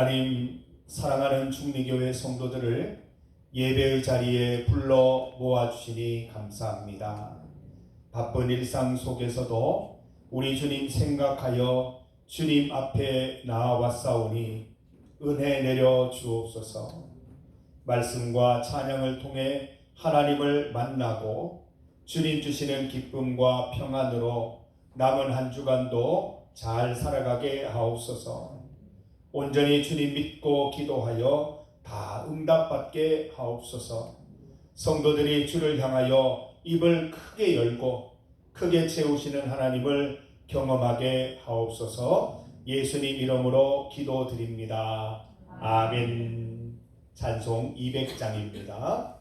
하나님, 사랑하는 중리교회 성도들을 예배의 자리에 불러 모아주시니 감사합니다. 바쁜 일상 속에서도 우리 주님 생각하여 주님 앞에 나아왔사오니 은혜 내려 주옵소서. 말씀과 찬양을 통해 하나님을 만나고 주님 주시는 기쁨과 평안으로 남은 한 주간도 잘 살아가게 하옵소서. 온전히 주님 믿고 기도하여 다 응답받게 하옵소서. 성도들이 주를 향하여 입을 크게 열고 크게 채우시는 하나님을 경험하게 하옵소서. 예수님 이름으로 기도드립니다. 아멘. 찬송 200장입니다.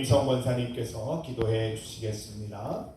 김성 권사님께서 기도해 주시겠습니다.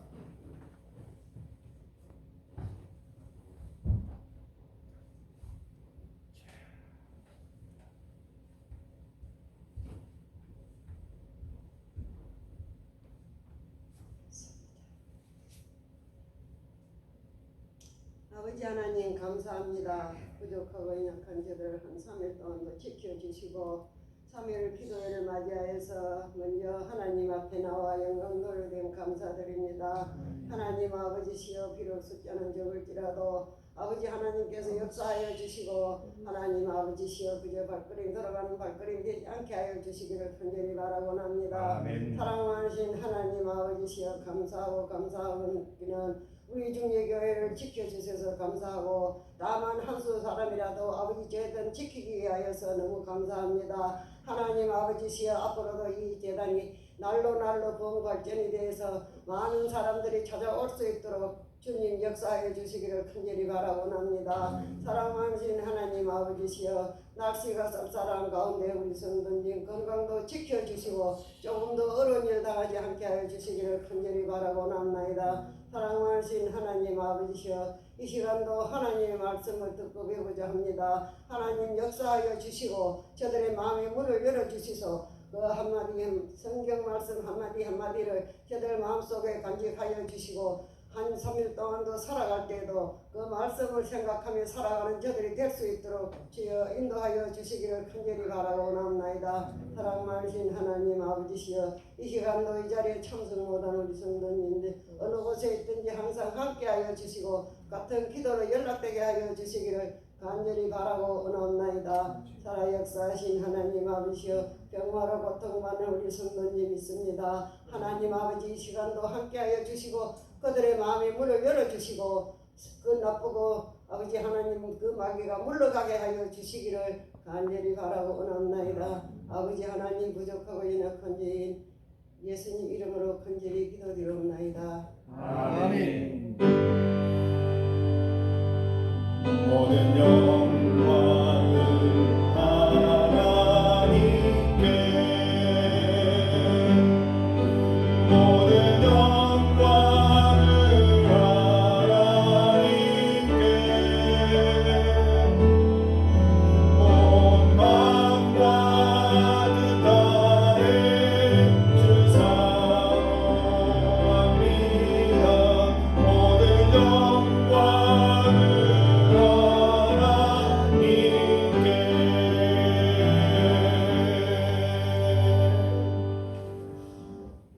아버지 하나님 감사합니다. 부족하고 연약한 저들을 한 3일 동안도 지켜주시고 3일 기도회를 맞이하여서 먼저 하나님 앞에 나와 영광 돌려드림 감사드립니다. 하나님 아버지시여 비록 숫자는 적을지라도 아버지 하나님께서 역사하여 주시고 하나님 아버지시여 그저 발걸음 돌아가는 발걸음 되지 않게 하여 주시기를 간절히 바라곤 합니다. 사랑하신 하나님 아버지시여 감사하고 감사하기는 우리 중예교회를 지켜주셔서 감사하고 다만 한수 사람이라도 아버지 재단 지키기 위하여서 너무 감사합니다. 하나님 아버지시여 앞으로도 이 재단이 날로 번발전이 되어서 많은 사람들이 찾아올 수 있도록 주님 역사해 주시기를 간절히 바라곤 합니다. 사랑하신 하나님 아버지시여 날씨가 쌀쌀한 가운데 우리 성도님 건강도 지켜주시고 조금 더 어려운 일 당하지 않게 하여 주시기를 간절히 바라곤 합니다. 사랑하신 하나님 아버지시여 이 시간도 하나님의 말씀을 듣고 배우고자 합니다. 하나님 역사하여 주시고 저들의 마음의 문을 열어주시소. 그 한마디 성경 말씀 한마디를 저들 마음속에 간직하여 주시고 한 3일 동안도 살아갈 때도 그 말씀을 생각하며 살아가는 저들이 될 수 있도록 주여 인도하여 주시기를 간절히 바라고 나옵나이다. 사랑 많으신 하나님 아버지시여 이 시간도 이 자리에 참석 못한 우리 성도님들 어느 곳에 있든지 항상 함께하여 주시고 같은 기도로 연락되게 하여 주시기를 간절히 바라고 나옵나이다. 살아 역사하신 하나님 아버지여 병마로 고통받는 우리 성도님 있습니다. 하나님 아버지 이 시간도 함께하여 주시고 그들의 마음의 문을 열어주시고 그 나쁘고 아버지 하나님 그 마귀가 물러가게 하여 주시기를 간절히 바라고 원합나이다. 아버지 하나님 부족하고 연약한 죄인 예수님 이름으로 간절히 기도드리옵나이다. 아멘. 모든 영광을 하나님께 모든 영광을 하나님께 온 마음과 뜻 다해 주사옵니다. 모든 영광을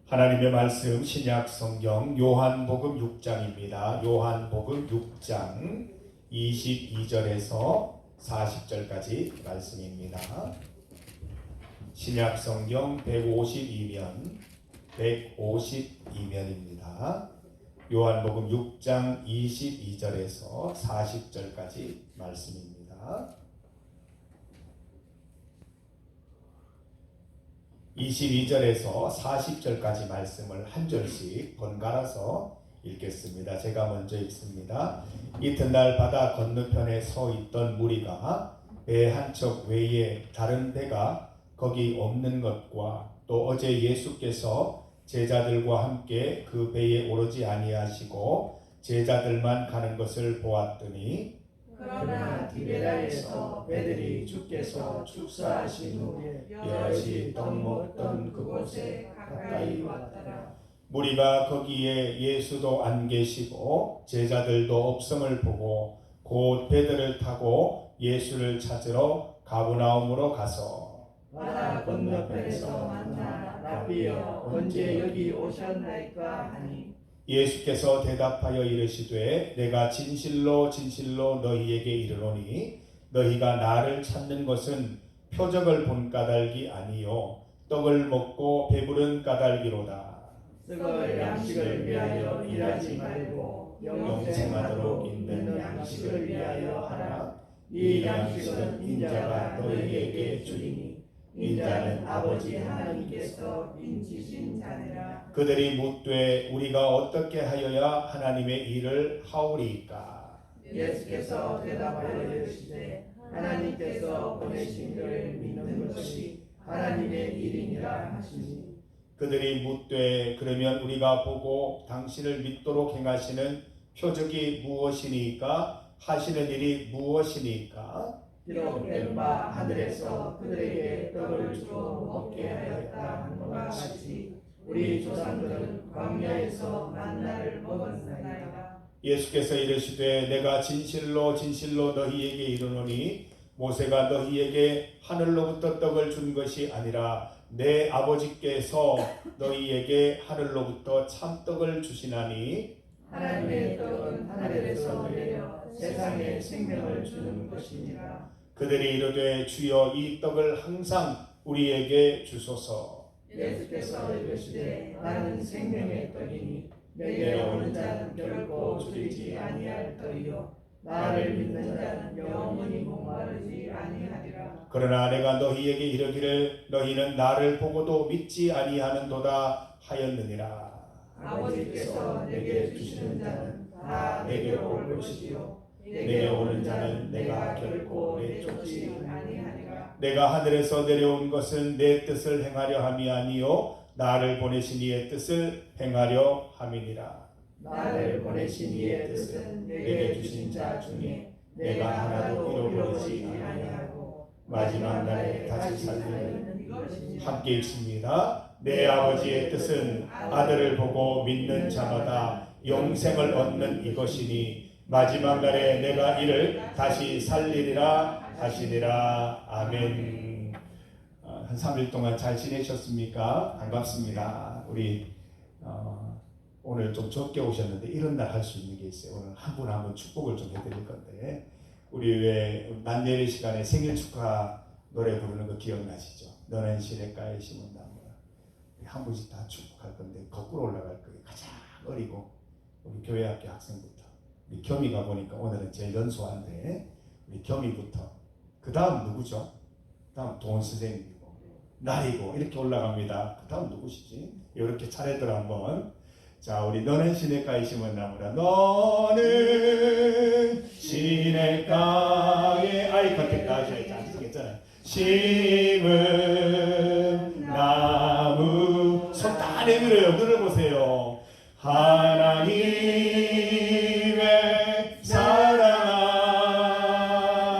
하나님의 말씀 신약 성경 요한복음 6장입니다. 요한복음 6장 22절에서 40절까지 말씀입니다. 신약 성경 152면입니다. 요한복음 6장 22절에서 40절까지 말씀입니다. 22절에서 40절까지 말씀을 한 절씩 번갈아서 읽겠습니다. 제가 먼저 읽습니다. 이튿날 바다 건너편에 서 있던 무리가 배 한 척 외에 다른 배가 거기 없는 것과 또 어제 예수께서 제자들과 함께 그 배에 오르지 아니하시고 제자들만 가는 것을 보았더니 그러나 디베라에서 배들이 주께서 축사하신 후에 여럿이 떡 먹던 그곳에 가까이 왔더라. 무리가 거기에 예수도 안 계시고 제자들도 없음을 보고 곧 배들을 타고 예수를 찾으러 가브나움으로 가서 바다 건너편에서 만나 라비여 언제 여기 오셨나이까 하니 예수께서 대답하여 이르시되 내가 진실로 너희에게 이르노니 너희가 나를 찾는 것은 표적을 본 까닭이 아니요 떡을 먹고 배부른 까닭이로다. 썩을 양식을 위하여 일하지 말고 영생하도록 있는 양식을 위하여 하라. 이 양식은 인자가 너희에게 주리니 인자는 아버지 하나님께서 빚으신 자니라. 그들이 묻되 우리가 어떻게 하여야 하나님의 일을 하오리이까? 예수께서 대답하여 이르시되 하나님께서 보내신 이를 믿는 것이 하나님의 일이니라 하시니 그들이 묻되 그러면 우리가 보고 당신을 믿도록 행하시는 표적이 무엇이니까 하시는 일이 무엇이니까 비록 뱀바 하늘에서 그들에게 떡을 주고 먹게 하였다 한 것과 같이 우리 조상들은 광야에서 만나를 먹었나이다. 예수께서 이르시되 내가 진실로 진실로 너희에게 이르노니 모세가 너희에게 하늘로부터 떡을 준 것이 아니라 내 아버지께서 너희에게 하늘로부터 참떡을 주시나니 하나님의 떡은 하늘에서 내려 세상에 생명을 주는 것이니라. 그들이 이르되 주여 이 떡을 항상 우리에게 주소서. 예수께서 이르시되 나는 생명의 떡이니 내게 오는 자는 결코 줄이지 아니할 터이요 나를 믿는 자는 영원히 목마르지 아니하리라. 그러나 내가 너희에게 이르기를 너희는 나를 보고도 믿지 아니하는도다 하였느니라. 아버지께서 내게 주시는 자는 다 내게로 올 것이요 내게 오는 자는 내가 결코 내쫓지 아니하리라. 내가 하늘에서 내려온 것은 내 뜻을 행하려 함이 아니요 나를 보내신 이의 뜻을 행하려 함이니라. 나를 보내신 이의 뜻은 내게 주신 자 중에 내가 하나도 잃어버리지 아니하고 마지막 날에 다시 살리는 이것이니라. 함께 읽습니다. 내 아버지의 뜻은 아들을 보고 믿는 자마다 영생을 얻는 이것이니 마지막 날에 내가 이를 다시 살리리라 하시니라. 아멘. 한 3일 동안 잘 지내셨습니까? 반갑습니다. 우리 오늘 좀 적게 오셨는데 이런 날 할 수 있는 게 있어요. 오늘 한 분 한 분 축복을 좀 해드릴 건데 우리 왜 난예리 시간에 생일 축하 노래 부르는 거 기억나시죠? 너는 시냇가에 심은 나무라. 한 분씩 다 축복할 건데 거꾸로 올라갈 거예요. 가장 어리고 우리 교회학교 학생부터 우리 겸이가 보니까 오늘은 제일 연소한데 우리 겸이부터 그 다음 누구죠? 다음 도원 선생님이고 날이고 이렇게 올라갑니다. 그 다음 누구시지? 이렇게 차례대로 한번. 자, 우리 너는 시냇가에 심은 나무라. 너는 시냇가에 아이 컨택트 하셔야지. 안 되겠잖아요. 심은 나무. 손 다 내밀어요. 눈을 보세요. 하나님의 사랑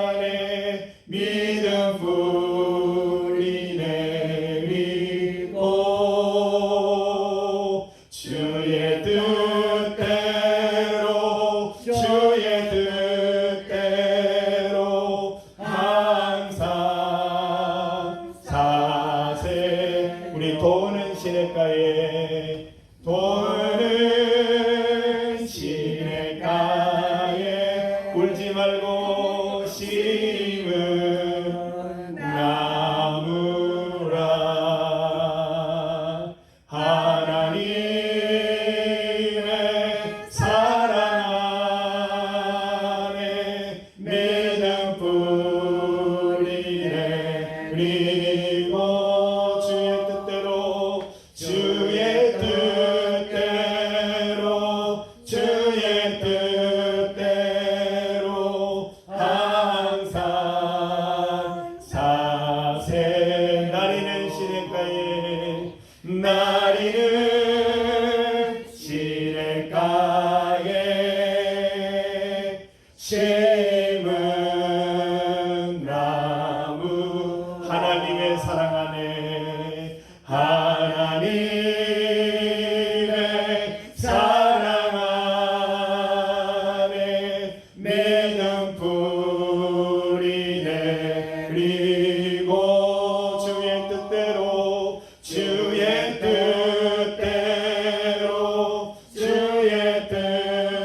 안에 믿음 뿌리 내리고 주의 뜻대로 항상 사세. 우리 도는 시냇가에 도는 시냇가에 울지 말고 심은 나무라. 하나님의 사랑 안에 믿음 뿌리 내리고 주의 뜻대로 항상 사세. 나리는 시냇가에 심은 나무. 하나님의 사랑 안에 하나님의 사랑 안에 믿음 뿌리 내리고 주의 뜻대로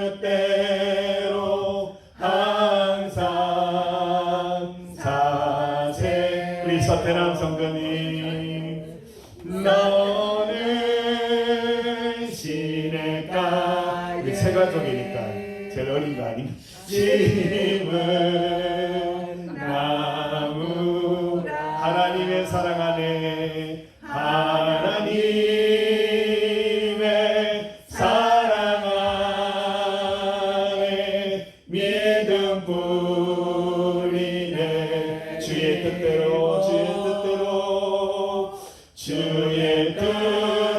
항상 사세. 우리 서태남 성도님 너는 시냇가. 우리 세 가족이니까 제일 어린 거 아닌가? 심은 나무. 하나님의 사랑 안에 하나님의 사랑 안에 믿음 뿌리 내 주의 뜻대로 주의 뜻대로 주의 뜻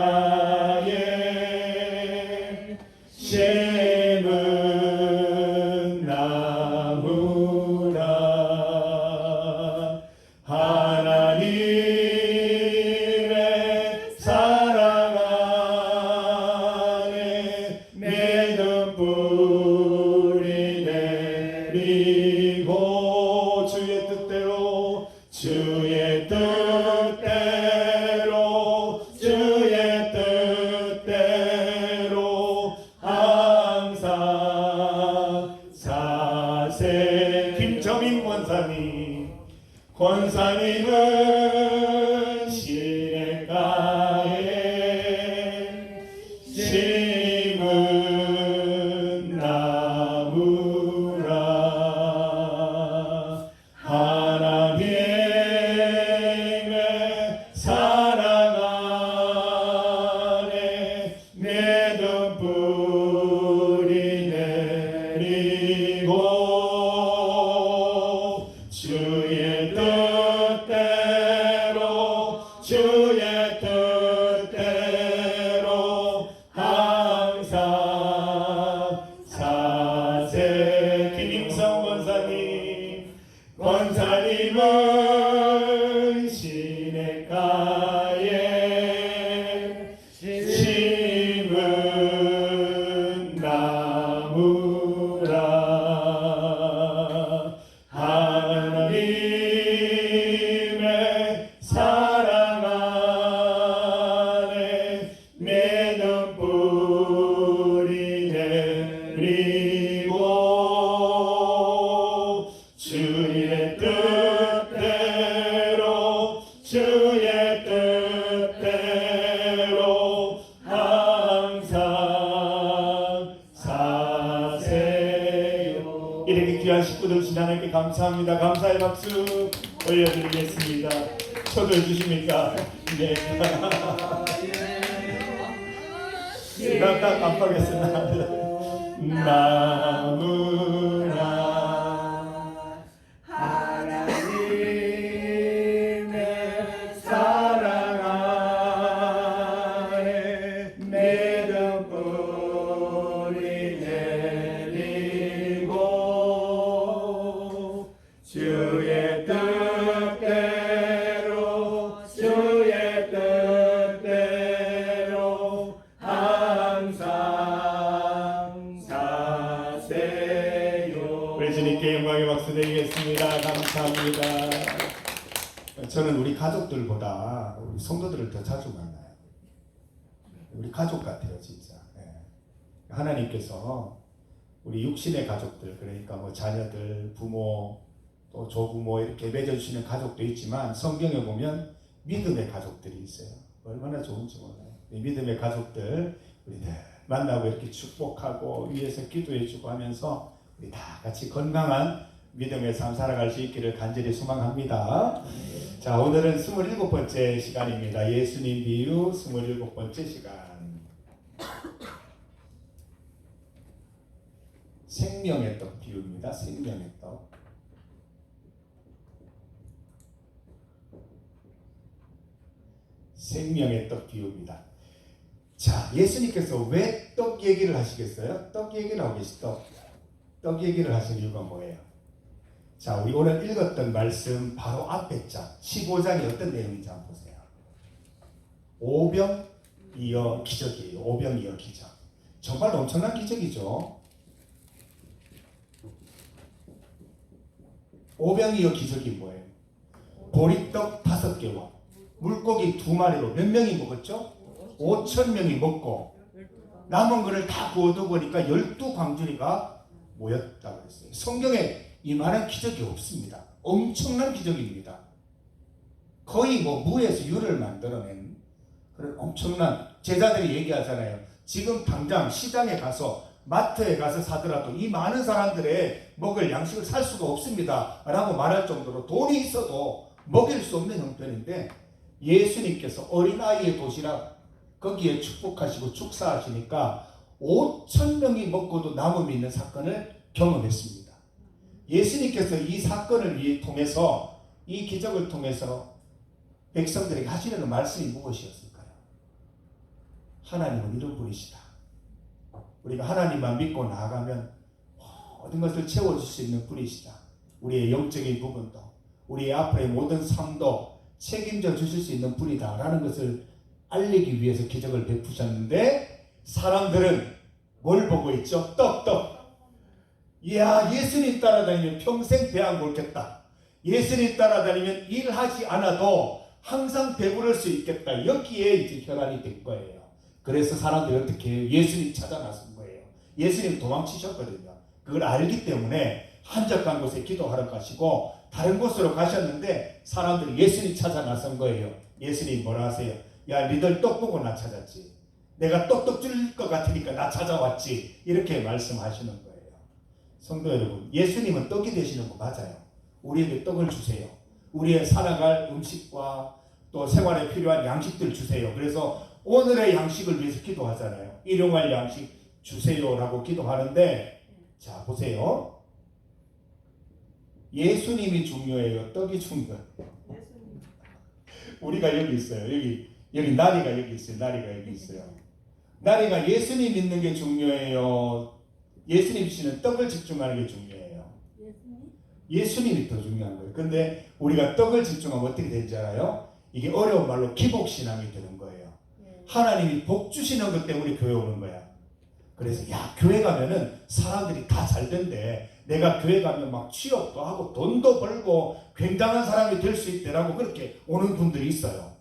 나의 샘은 나무라. 하나님의 사랑 안에 맺은 뿌리 내리고 주의 뜻대로 주의 뜻대로 항상 사세. 김정인 권사님은 시냇가에 심은 나무라. 하나님의 사랑 안에 맺은 뿌리 내리고 주의 뜻대로 항상 사세. 김임성 권사님은 시냇가에 심은 나무라. 하나님의 사랑 안에 맺은 뿌리 내리고 주의 뜻대로 항상 사세요. 이렇게 귀한 식구들 지나님께 감사합니다. 감사의 박수 올려드리겠습니다. 초대해 주십니까? 네. 딱 깜빡했으나 나무라. 하나님의 사랑 안에 맺은 뿌리 내리고 주의 뜻대로 항상 사세요. 우리 주님께 영광의 박수 드리겠습니다. 감사합니다. 저는 우리 가족들보다 우리 성도들을 더 자주 만나요. 우리 가족 같아요, 진짜. 하나님께서 우리 육신의 가족들, 그러니까 뭐 자녀들, 부모, 또 조부모 이렇게 맺어주시는 가족도 있지만 성경에 보면 믿음의 가족들이 있어요. 얼마나 좋은지 몰라요. 이 믿음의 가족들 우리 늘 만나고 이렇게 축복하고 위에서 기도해주고 하면서 우리 다 같이 건강한 믿음의 삶 살아갈 수 있기를 간절히 소망합니다. 자, 오늘은 27번째 시간입니다. 예수님 비유 27번째 시간. 생명의 떡 비유입니다. 생명의 떡. 생명의 떡 비유입니다. 자, 예수님께서 왜 떡 얘기를 하시겠어요? 떡 얘기를 하고 계시죠? 떡 얘기를 하신 이유가 뭐예요? 자, 우리 오늘 읽었던 말씀 바로 앞에 장 15장이 어떤 내용인지 한번 보세요. 오병이어 기적이에요. 오병이어 기적. 정말 엄청난 기적이죠. 오병이어 기적이 뭐예요? 보리떡 5개와 물고기 2마리로 몇 명이 먹었죠? 5,000명이 먹고 남은 거를 다 구워두고 보니까 12광주리가 모였다고 했어요. 성경에 이만한 기적이 없습니다. 엄청난 기적입니다. 거의 뭐 무에서 유를 만들어낸 그런 엄청난, 제자들이 얘기하잖아요. 지금 당장 시장에 가서 마트에 가서 사더라도 이 많은 사람들의 먹을 양식을 살 수가 없습니다 라고 말할 정도로 돈이 있어도 먹일 수 없는 형편인데 예수님께서 어린아이의 도시락 거기에 축복하시고 축사하시니까 5,000명이 먹고도 남음이 있는 사건을 경험했습니다. 예수님께서 이 사건을 통해서, 이 기적을 통해서 백성들에게 하시려는 말씀이 무엇이었을까요? 하나님은 이런 분이시다. 우리가 하나님만 믿고 나아가면 모든 것을 채워줄 수 있는 분이시다. 우리의 영적인 부분도 우리의 앞으로의 모든 삶도 책임져 주실 수 있는 분이다라는 것을 알리기 위해서 기적을 베푸셨는데 사람들은 뭘 보고 있죠? 떡. 이야, 예수님 따라다니면 평생 배 안 곪겠다. 예수님 따라다니면 일하지 않아도 항상 배부를 수 있겠다. 여기에 이제 혈안이 된 거예요. 그래서 사람들이 어떻게 해요? 예수님 찾아 나선 거예요. 예수님 도망치셨거든요. 그걸 알기 때문에 한적한 곳에 기도하러 가시고 다른 곳으로 가셨는데 사람들이 예수님 찾아 나선 거예요. 예수님 뭐라 하세요? 야, 니들 떡 보고 나 찾았지. 내가 떡 줄 것 같으니까 나 찾아왔지. 이렇게 말씀하시는 거예요. 성도 여러분, 예수님은 떡이 되시는 거 맞아요. 우리에게 떡을 주세요. 우리의 살아갈 음식과 또 생활에 필요한 양식들 주세요. 그래서 오늘의 양식을 위해서 기도하잖아요. 일용할 양식 주세요라고 기도하는데, 자 보세요. 예수님이 중요해요? 떡이 중요해요? 우리가 여기 있어요. 여기 나리가 여기 있어요. 나리가 여기 있어요. 나리가 예수님 믿는 게 중요해요? 예수님 주시는 떡을 집중하는 게 중요해요? 예수님이 더 중요한 거예요. 근데 우리가 떡을 집중하면 어떻게 되는지 알아요? 이게 어려운 말로 기복신앙이 되는 거예요. 하나님이 복 주시는 것 때문에 교회 오는 거야. 그래서 야, 교회 가면은 사람들이 다 잘 된대. 내가 교회 가면 막 취업도 하고 돈도 벌고 굉장한 사람이 될 수 있대라고 그렇게 오는 분들이 있어요.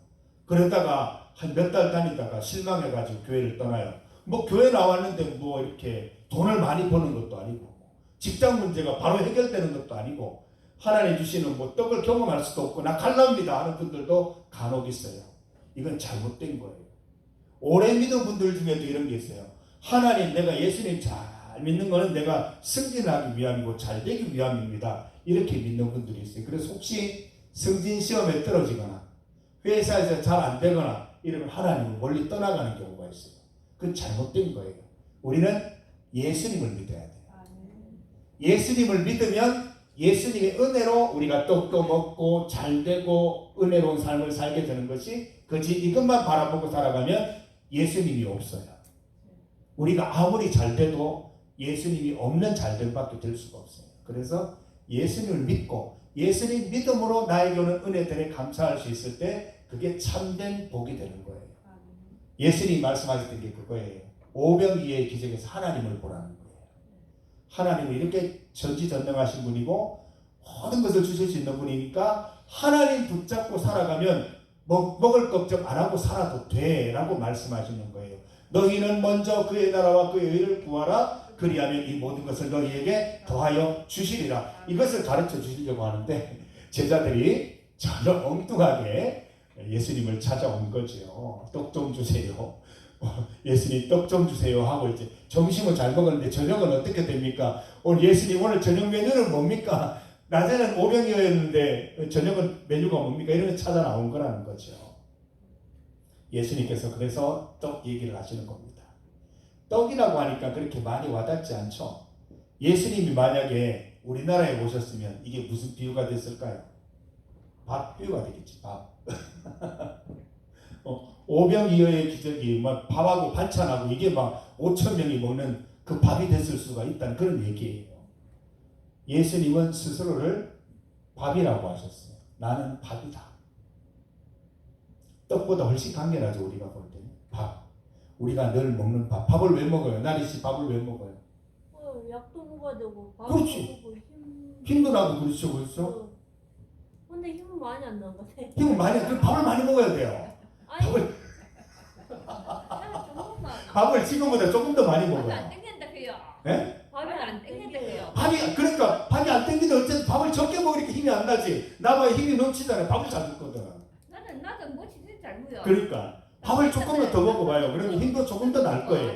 그러다가 한 몇 달 다니다가 실망해가지고 교회를 떠나요. 뭐 교회 나왔는데 뭐 이렇게 돈을 많이 버는 것도 아니고 직장 문제가 바로 해결되는 것도 아니고 하나님 주시는 뭐 떡을 경험할 수도 없고 나 갈랍니다 하는 분들도 간혹 있어요. 이건 잘못된 거예요. 오래 믿은 분들 중에도 이런 게 있어요. 하나님, 내가 예수님 잘 믿는 거는 내가 승진하기 위함이고 잘 되기 위함입니다. 이렇게 믿는 분들이 있어요. 그래서 혹시 승진 시험에 떨어지거나 회사에서 잘 안 되거나 이러면 하나님을 멀리 떠나가는 경우가 있어요. 그건 잘못된 거예요. 우리는 예수님을 믿어야 돼요. 예수님을 믿으면 예수님의 은혜로 우리가 떡도 먹고 잘 되고 은혜로운 삶을 살게 되는 것이 그렇지, 이것만 바라보고 살아가면 예수님이 없어요. 우리가 아무리 잘 돼도 예수님이 없는 잘됨밖에 될 수가 없어요. 그래서 예수님을 믿고 예수님 믿음으로 나에게 오는 은혜들에 감사할 수 있을 때 그게 참된 복이 되는 거예요. 예수님이 말씀하셨던 게 그거예요. 오병이어의 기적에서 하나님을 보라는 거예요. 하나님은 이렇게 전지전능하신 분이고 모든 것을 주실 수 있는 분이니까 하나님 붙잡고 살아가면 먹을 걱정 안 하고 살아도 돼 라고 말씀하시는 거예요. 너희는 먼저 그의 나라와 그의 의를 구하라. 그리하면 이 모든 것을 너희에게 더하여 주시리라. 이것을 가르쳐 주시려고 하는데 제자들이 전혀 엉뚱하게 예수님을 찾아온 거죠. 떡 좀 주세요. 예수님 떡 좀 주세요 하고 이제 점심은 잘 먹었는데 저녁은 어떻게 됩니까? 오늘 예수님 오늘 저녁 메뉴는 뭡니까? 낮에는 오병이었는데 저녁은 메뉴가 뭡니까? 이런 찾아 나온 거라는 거죠. 예수님께서 그래서 떡 얘기를 하시는 겁니다. 떡이라고 하니까 그렇게 많이 와닿지 않죠? 예수님이 만약에 우리나라에 오셨으면 이게 무슨 비유가 됐을까요? 밥 비유가 되겠지. 밥. 오병이어의 기적이 막 밥하고 반찬하고 이게 막 5,000명이 먹는 그 밥이 됐을 수가 있다는 그런 얘기예요. 예수님은 스스로를 밥이라고 하셨어요. 나는 밥이다. 떡보다 훨씬 강렬하죠. 우리가 볼 때는 밥. 우리가 늘 먹는 밥. 밥을 왜 먹어요? 나리씨 밥을 왜 먹어요? 약도 먹어야 되고 밥도 그렇지. 먹고 힘도 나고 그렇죠. 근데 힘은 많이 안 나는 것 같아. 힘을 많이, 그 밥을 많이 먹어야 돼요. 아니, 밥을 조금만. 밥을 지금보다 조금 더 많이 밥이 안 먹어요. 땡긴다 그요. 네? 밥이 안 땡긴다 그요. 그러니까 밥이 안 땡기는데 어쨌든 밥을 적게 먹으니까 힘이 안 나지. 나봐야 힘이 넘치잖아요. 밥을 잘 먹거든. 나도 뭐지 잘 무요. 그러니까 밥을 조금만 더 먹어봐요. 그러면 힘도 조금 더 날 거예요.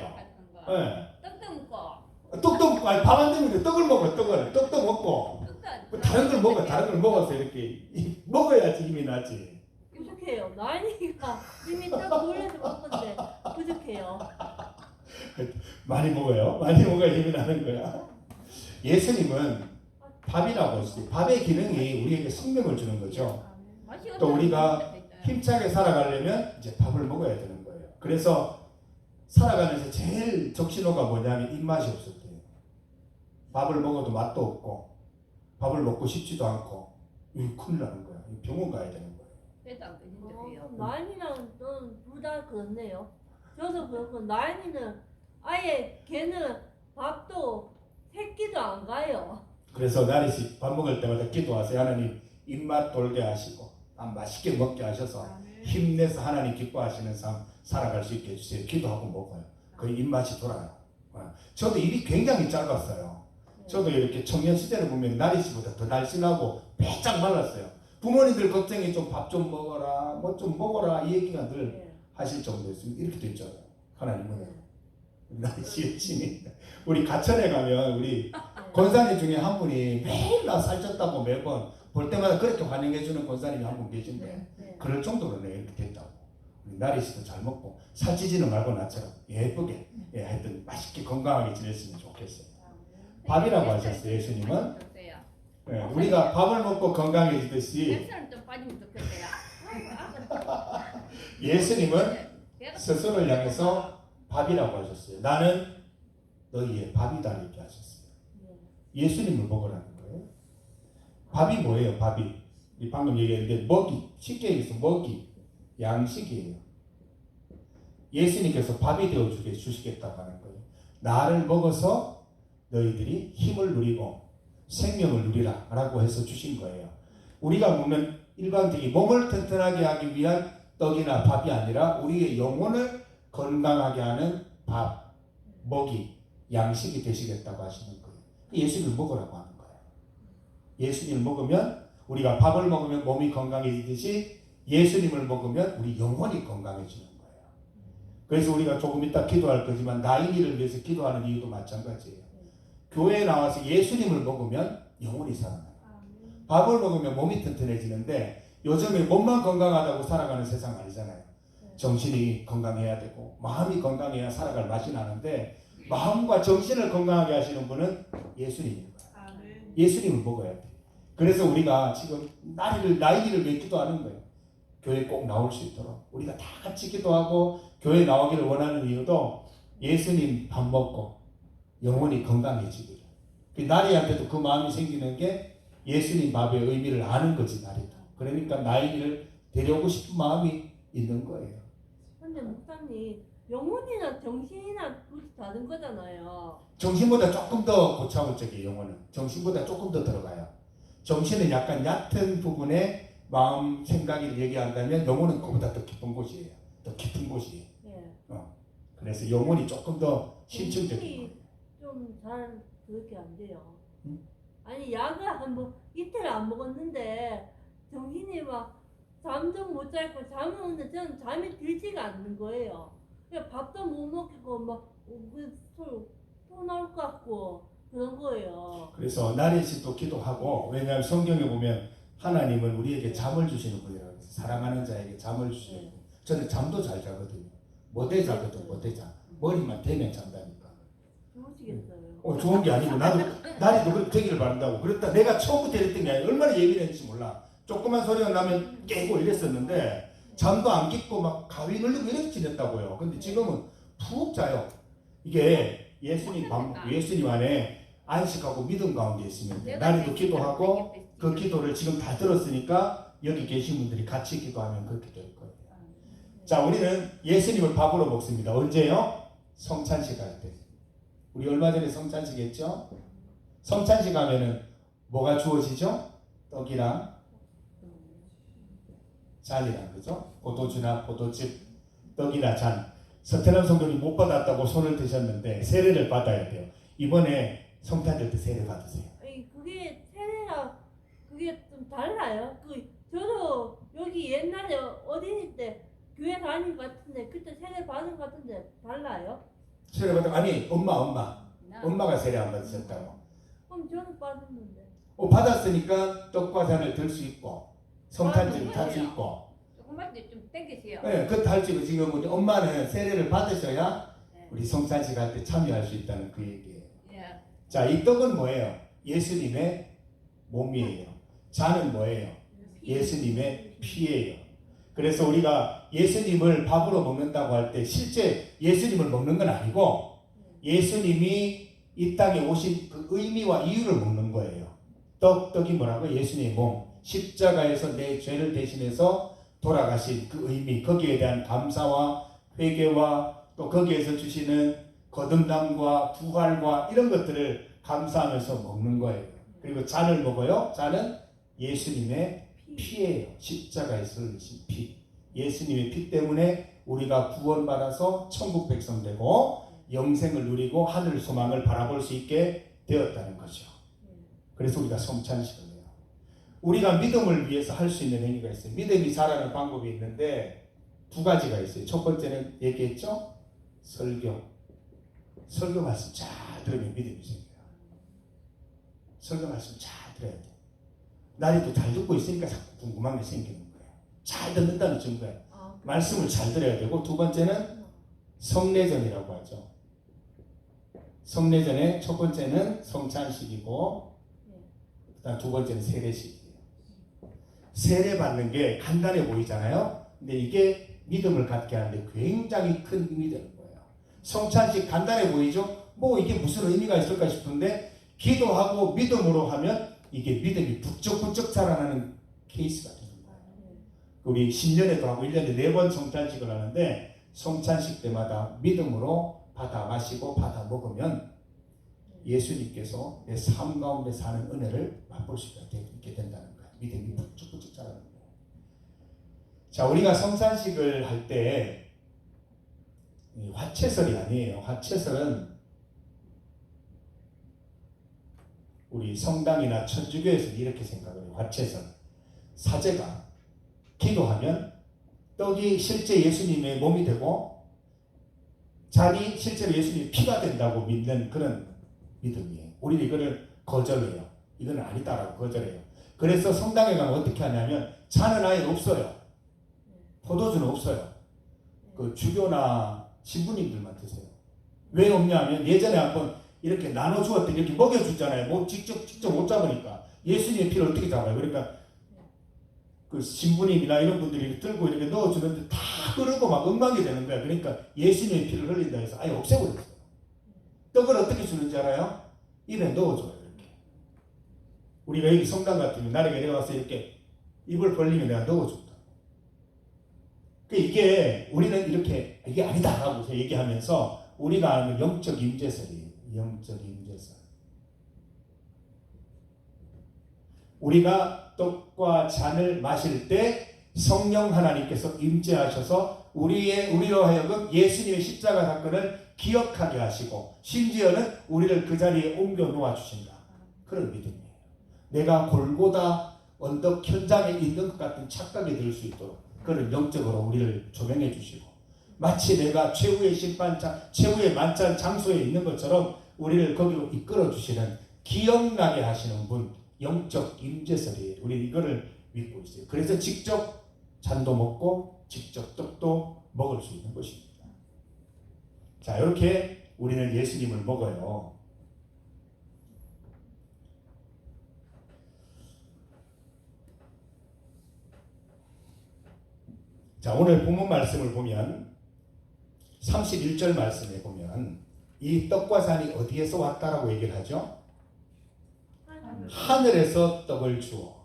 네. 떡도 먹고. 떡도 먹고, 아니 밥 안 되는데 떡을 먹어. 떡도 먹고 다른 걸 먹어. 다른 걸 먹어서 이렇게 먹어야지 힘이 나지. 부족해요. 나이가 이미 딱 돌려서 먹는데 부족해요. 많이 먹어요. 많이 먹어야 힘이 나는 거야. 예수님은 밥이라고 했어요. 밥의 기능이 우리에게 생명을 주는 거죠. 또 우리가 힘차게 살아가려면 이제 밥을 먹어야 되는 거예요. 그래서 살아가면서 제일 적신호가 뭐냐면 입맛이 없었대요. 밥을 먹어도 맛도 없고 밥을 먹고 싶지도 않고 이거 큰일 나는 거야. 병원 가야 되는 거야. 때도 안 끊는데요. 나인이랑 저는 둘 다 그렇네요. 저도 그렇고 나인이는 아예 걔는 밥도 새끼도 안 가요. 그래서 나리씨 밥 먹을 때마다 기도하세요. 하나님 입맛 돌게 하시고 맛있게 먹게 하셔서 힘내서 하나님 기뻐하시는 삶 살아갈 수 있게 해주세요. 기도하고 먹어요. 그 입맛이 돌아요. 저도 입이 굉장히 짧았어요. 저도 이렇게 청년 시절에 보면 나리씨보다 더 날씬하고 빼짝 말랐어요. 부모님들 걱정이 좀 밥 좀 먹어라, 뭐 좀 먹어라 이 얘기가 늘 하실 정도였습니다. 이렇게 됐잖아요. 하나님은 나리씨 여친이 우리 가천에 가면 우리 권사님 중에 한 분이 매일 나 살쪘다고 매번 볼 때마다 그렇게 환영해 주는 권사님이 한 분 계신데 그럴 정도로 내가 이렇게 됐다고. 우리 나리 씨도 잘 먹고 살찌지는 말고 나처럼 예쁘게 하여튼 맛있게 건강하게 지냈으면 좋겠어요. 밥이라고 하셨어요. 예수님은 우리가 밥을 먹고 건강해지듯이 햇살은 좀 빠지면 좋겠어요. 예수님은 스스로를 향해서 밥이라고 하셨어요. 나는 너희의 밥이다 이렇게 하셨어요. 예수님을 먹으라는 거예요. 밥이 뭐예요? 밥이 방금 얘기했는데 먹이, 쉽게 얘기해서 먹이, 양식이에요. 예수님께서 밥이 되어 주시겠다고 하는 거예요. 나를 먹어서 너희들이 힘을 누리고 생명을 누리라 라고 해서 주신 거예요. 우리가 먹는 일반적인 몸을 튼튼하게 하기 위한 떡이나 밥이 아니라 우리의 영혼을 건강하게 하는 밥, 먹이, 양식이 되시겠다고 하시는 거예요. 예수님을 먹으라고 하는 거예요. 예수님을 먹으면 우리가 밥을 먹으면 몸이 건강해지듯이 예수님을 먹으면 우리 영혼이 건강해지는 거예요. 그래서 우리가 조금 이따 기도할 거지만 나인이를 위해서 기도하는 이유도 마찬가지예요. 교회에 나와서 예수님을 먹으면 영혼이 살아나요. 밥을 먹으면 몸이 튼튼해지는데 요즘에 몸만 건강하다고 살아가는 세상 아니잖아요. 정신이 건강해야 되고 마음이 건강해야 살아갈 맛이 나는데 마음과 정신을 건강하게 하시는 분은 예수님인 거예요. 예수님을 먹어야 돼. 그래서 우리가 지금 나이를 위해 기도하는 거예요. 교회 꼭 나올 수 있도록 우리가 다 같이 기도하고 교회 나오기를 원하는 이유도 예수님 밥 먹고 영혼이 건강해지기를. 나리한테도 그 마음이 생기는 게 예수님 밥의 의미를 아는 거지 나리도. 그러니까 나이를 데려오고 싶은 마음이 있는 거예요. 근데 목사님 영혼이나 정신이나 둘이 다른 거잖아요. 정신보다 조금 더 고차원적이에요. 영혼은 정신보다 조금 더 들어가요. 정신은 약간 얕은 부분에 마음 생각을 얘기한다면 영혼은 그보다 더 깊은 곳이에요. 더 깊은 곳이에요. 그래서 영혼이 조금 더 심층적인 거예요. 좀잘 그렇게 안 돼요. 응? 아니 약을 한번 이틀 안 먹었는데 정신이 막 잠도 못 자고 잠을 오는데 저는 잠이 들지가 않는 거예요. 그냥 밥도 못 먹고 막토 나올 것 같고 그런 거예요. 그래서 나리씨도 기도하고 왜냐하면 성경에 보면 하나님은 우리에게 잠을 주시는 분이라고 해서 사랑하는 자에게 잠을 주시는 분. 저는 잠도 잘 자거든요. 못해 자거든 못해 자. 머리만 대면 잔다니까. 좋으시겠어요. 좋은 게 아니고 나리도 그렇게 되기를 바란다고. 그랬다 내가 처음부터 이랬던 게 아니라 얼마나 예민했는지 몰라. 조그만 소리가 나면 깨고 이랬었는데 잠도 안 깊고 막 가위 눌리고 이렇게 지냈다고요. 근데 지금은 푹 자요. 이게 예수님 안에 안식하고 믿음 가운데 있으면 돼. 나리도 기도하고 그 기도를 지금 다 들었으니까 여기 계신 분들이 같이 기도하면 그렇게 될 거예요. 자, 우리는 예수님을 밥으로 먹습니다. 언제요? 성찬식 할 때. 우리 얼마 전에 성찬식 했죠? 성찬식 하면은 뭐가 주어지죠? 떡이랑 잔이랑, 그죠? 포도주나 포도즙, 떡이나 잔. 서태남 성도님 못 받았다고 손을 드셨는데 세례를 받아야 돼요. 이번에 성탄절 때 세례 받으세요. 그게 세례랑 그게 좀 달라요. 저도 여기 옛날에 어린이 때 교회 다닌 것 같은데 그때 세례 받은 것 같은데 달라요? 세례 받아 아니 엄마가 세례 안 받으셨다고. 그럼 저는 받았는데. 받았으니까 떡과 잔을 들 수 있고 성탄절 탈 수 있고. 조금만 좀 땡기세요. 네, 그 탈지고 지금 우리 엄마는 세례를 받으셔야 우리 성찬식 할 때 참여할 수 있다는 그 얘기예요. 자, 이 떡은 뭐예요? 예수님의 몸이에요. 잔은 뭐예요? 예수님의 피예요. 그래서 우리가 예수님을 밥으로 먹는다고 할 때 실제 예수님을 먹는 건 아니고 예수님이 이 땅에 오신 그 의미와 이유를 먹는 거예요. 떡이 뭐라고? 예수님의 몸, 십자가에서 내 죄를 대신해서 돌아가신 그 의미, 거기에 대한 감사와 회개와 또 거기에서 주시는 거듭남과 부활과 이런 것들을 감사하면서 먹는 거예요. 그리고 잔을 먹어요. 잔은 예수님의 피예요. 십자가에서 흘리신 피. 예수님의 피 때문에 우리가 구원받아서 천국 백성 되고 영생을 누리고 하늘 소망을 바라볼 수 있게 되었다는 거죠. 그래서 우리가 성찬식을 해요. 우리가 믿음을 위해서 할 수 있는 행위가 있어요. 믿음이 자라는 방법이 있는데 두 가지가 있어요. 첫 번째는 얘기했죠? 설교. 설교 말씀 잘 들으면 믿음이 생겨요. 설교 말씀 잘 들어야 돼요. 나리도 잘 듣고 있으니까 자꾸 궁금한 게 생기는 거예요. 잘 듣는다는 증거예요. 말씀을 잘 들어야 되고, 두 번째는 성례전이라고 하죠. 성례전의 첫 번째는 성찬식이고 그다음 두 번째는 세례식이에요. 세례 받는 게 간단해 보이잖아요. 근데 이게 믿음을 갖게 하는데 굉장히 큰 힘이 되는 거예요. 성찬식 간단해 보이죠? 뭐 이게 무슨 의미가 있을까 싶은데 기도하고 믿음으로 하면 이게 믿음이 부쩍부쩍 자라나는 케이스가 되는 거예요. 우리 10년에도 하고 1년에 4번 성찬식을 하는데 성찬식 때마다 믿음으로 받아 마시고 받아 먹으면 예수님께서 내 삶 가운데 사는 은혜를 맛볼 수가 있게 된다는 거예요. 믿음이 부쩍부쩍 자라는 거예요. 자, 우리가 성찬식을 할 때 화채설이 아니에요. 화채설은 우리 성당이나 천주교에서는 이렇게 생각을 해요. 화채설. 사제가 기도하면 떡이 실제 예수님의 몸이 되고 잔이 실제로 예수님의 피가 된다고 믿는 그런 믿음이에요. 우리는 이거를 거절해요. 이건 아니다라고 거절해요. 그래서 성당에 가면 어떻게 하냐면 잔은 아예 없어요. 포도주는 없어요. 그 주교나 신부님들만 드세요. 왜 없냐 하면 예전에 한번 이렇게 나눠주었더니 이렇게 먹여주잖아요. 뭐 직접 못 잡으니까. 예수님의 피를 어떻게 잡아요? 그러니까 그 신부님이나 이런 분들이 들고 이렇게 넣어주는데 다 흐르고 막 엉망이 되는 거야. 그러니까 예수님의 피를 흘린다 해서 아예 없애버렸어요. 떡을 어떻게 주는지 알아요? 입에 넣어줘요. 이렇게. 우리가 여기 성당 같으면 나를 내려가서 이렇게 입을 벌리면 내가 넣어준다. 이게 우리는 이렇게 이게 아니다라고 얘기하면서 우리가 아는 영적 임재설이에요. 영적 임재설. 우리가 떡과 잔을 마실 때 성령 하나님께서 임재하셔서 우리로 하여금 예수님의 십자가 사건을 기억하게 하시고 심지어는 우리를 그 자리에 옮겨 놓아 주신다. 그런 믿음이에요. 내가 골고다 언덕 현장에 있는 것 같은 착각이 들 수 있도록 그런 영적으로 우리를 조명해 주시고 마치 내가 최후의 심판장, 최후의 만찬 장소에 있는 것처럼 우리를 거기로 이끌어 주시는 기억나게 하시는 분, 영적 임재설이에요. 우리 이거를 믿고 있어요. 그래서 직접 잔도 먹고 직접 떡도 먹을 수 있는 것입니다. 자, 이렇게 우리는 예수님을 먹어요. 자, 오늘 본문 말씀을 보면 31절 말씀에 보면 이 떡과 잔이 어디에서 왔다라고 얘기를 하죠? 하늘에서 떡을 주어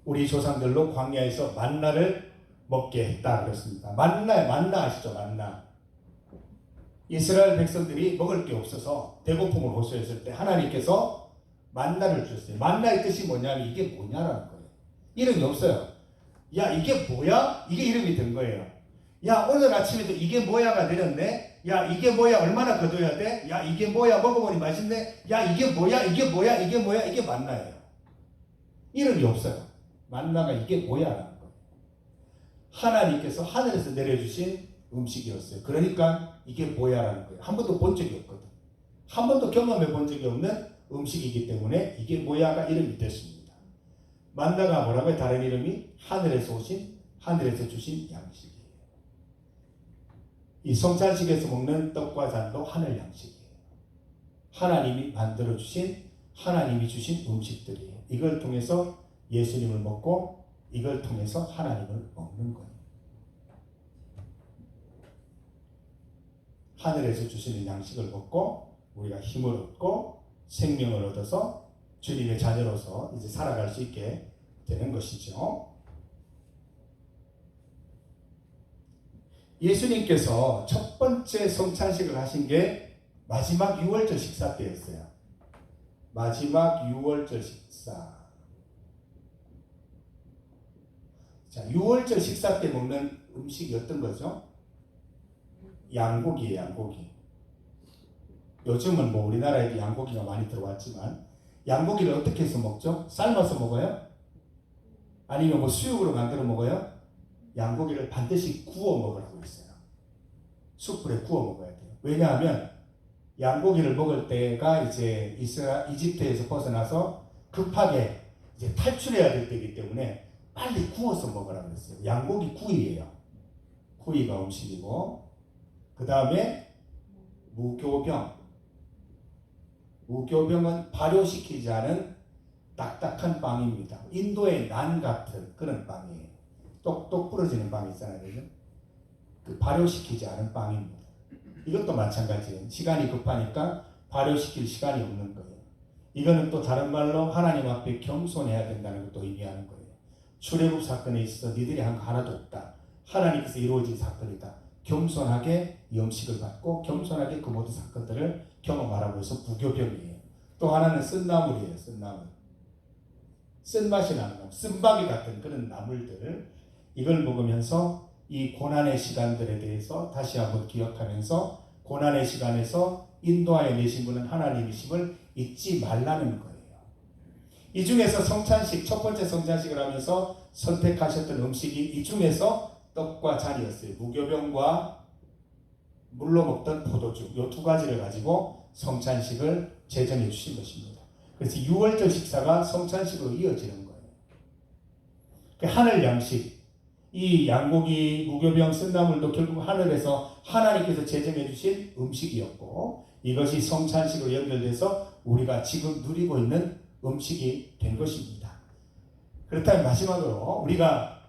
우리 조상들로 광야에서 만나를 먹게 했다 그랬습니다. 만나 아시죠? 만나. 이스라엘 백성들이 먹을 게 없어서 배고픔을 호소했을 때 하나님께서 만나를 주셨어요. 만나의 뜻이 뭐냐면 이게 뭐냐라는 거예요. 이름이 없어요. 야, 이게 뭐야? 이게 이름이 된 거예요. 야, 오늘 아침에도 이게 뭐야가 내렸네? 야, 이게 뭐야? 얼마나 거둬야 돼? 야, 이게 뭐야? 먹어보니 맛있네? 야, 이게 뭐야? 이게 뭐야? 이게 뭐야? 이게 만나예요. 이름이 없어요. 만나가 이게 뭐야라는 거예요. 하나님께서 하늘에서 내려주신 음식이었어요. 그러니까 이게 뭐야라는 거예요. 한 번도 본 적이 없거든. 한 번도 경험해 본 적이 없는 음식이기 때문에 이게 뭐야가 이름이 됐습니다. 만나가 뭐라고요? 다른 이름이 하늘에서 주신 양식이에요. 이 성찬식에서 먹는 떡과 잔도 하늘 양식이에요. 하나님이 만들어 주신 하나님이 주신 음식들이에요. 이걸 통해서 예수님을 먹고 이걸 통해서 하나님을 먹는 거예요. 하늘에서 주시는 양식을 먹고 우리가 힘을 얻고 생명을 얻어서 주님의 자녀로서 이제 살아갈 수 있게 되는 것이죠. 예수님께서 첫 번째 성찬식을 하신 게 마지막 유월절 식사 때였어요. 마지막 유월절 식사. 자, 유월절 식사 때 먹는 음식이 어떤 거죠? 양고기예요, 양고기. 요즘은 뭐 우리나라에도 양고기가 많이 들어왔지만 양고기를 어떻게 해서 먹죠? 삶아서 먹어요? 아니면 뭐 수육으로 만들어 먹어요? 양고기를 반드시 구워 먹으라고 했어요. 숯불에 구워 먹어야 돼요. 왜냐하면 양고기를 먹을 때가 이제 이집트에서 벗어나서 급하게 이제 탈출해야 될 때이기 때문에 빨리 구워서 먹으라고 했어요. 양고기 구이예요. 구이가 음식이고, 그 다음에 무교병. 무교병은 발효시키지 않은 딱딱한 빵입니다. 인도의 난 같은 그런 빵이에요. 똑똑 부러지는 빵 있잖아요. 그 발효시키지 않은 빵입니다. 이것도 마찬가지예요. 시간이 급하니까 발효시킬 시간이 없는 거예요. 이거는 또 다른 말로 하나님 앞에 겸손해야 된다는 것도 의미하는 거예요. 출애굽 사건에 있어서 니들이 한 거 하나도 없다. 하나님께서 이루어진 사건이다. 겸손하게 이 음식을 받고 겸손하게 그 모든 사건들을 경험하라고 해서 무교병이에요. 또 하나는 쓴나물이에요. 쓴나물. 쓴맛이 나는 나물. 쓴바귀 같은 그런 나물들. 이걸 먹으면서 이 고난의 시간들에 대해서 다시 한번 기억하면서 고난의 시간에서 인도하여 내신 분은 하나님이심을 잊지 말라는 거예요. 이 중에서 성찬식, 첫 번째 성찬식을 하면서 선택하셨던 음식이 이 중에서 떡과 잔이었어요. 무교병과 물로 먹던 포도주, 이 두 가지를 가지고 성찬식을 제정해 주신 것입니다. 그래서 6월절 식사가 성찬식으로 이어지는 거예요. 그 하늘 양식, 이 양고기, 무교병, 쓴나물도 결국 하늘에서 하나님께서 제정해 주신 음식이었고, 이것이 성찬식으로 연결돼서 우리가 지금 누리고 있는 음식이 된 것입니다. 그렇다면 마지막으로 우리가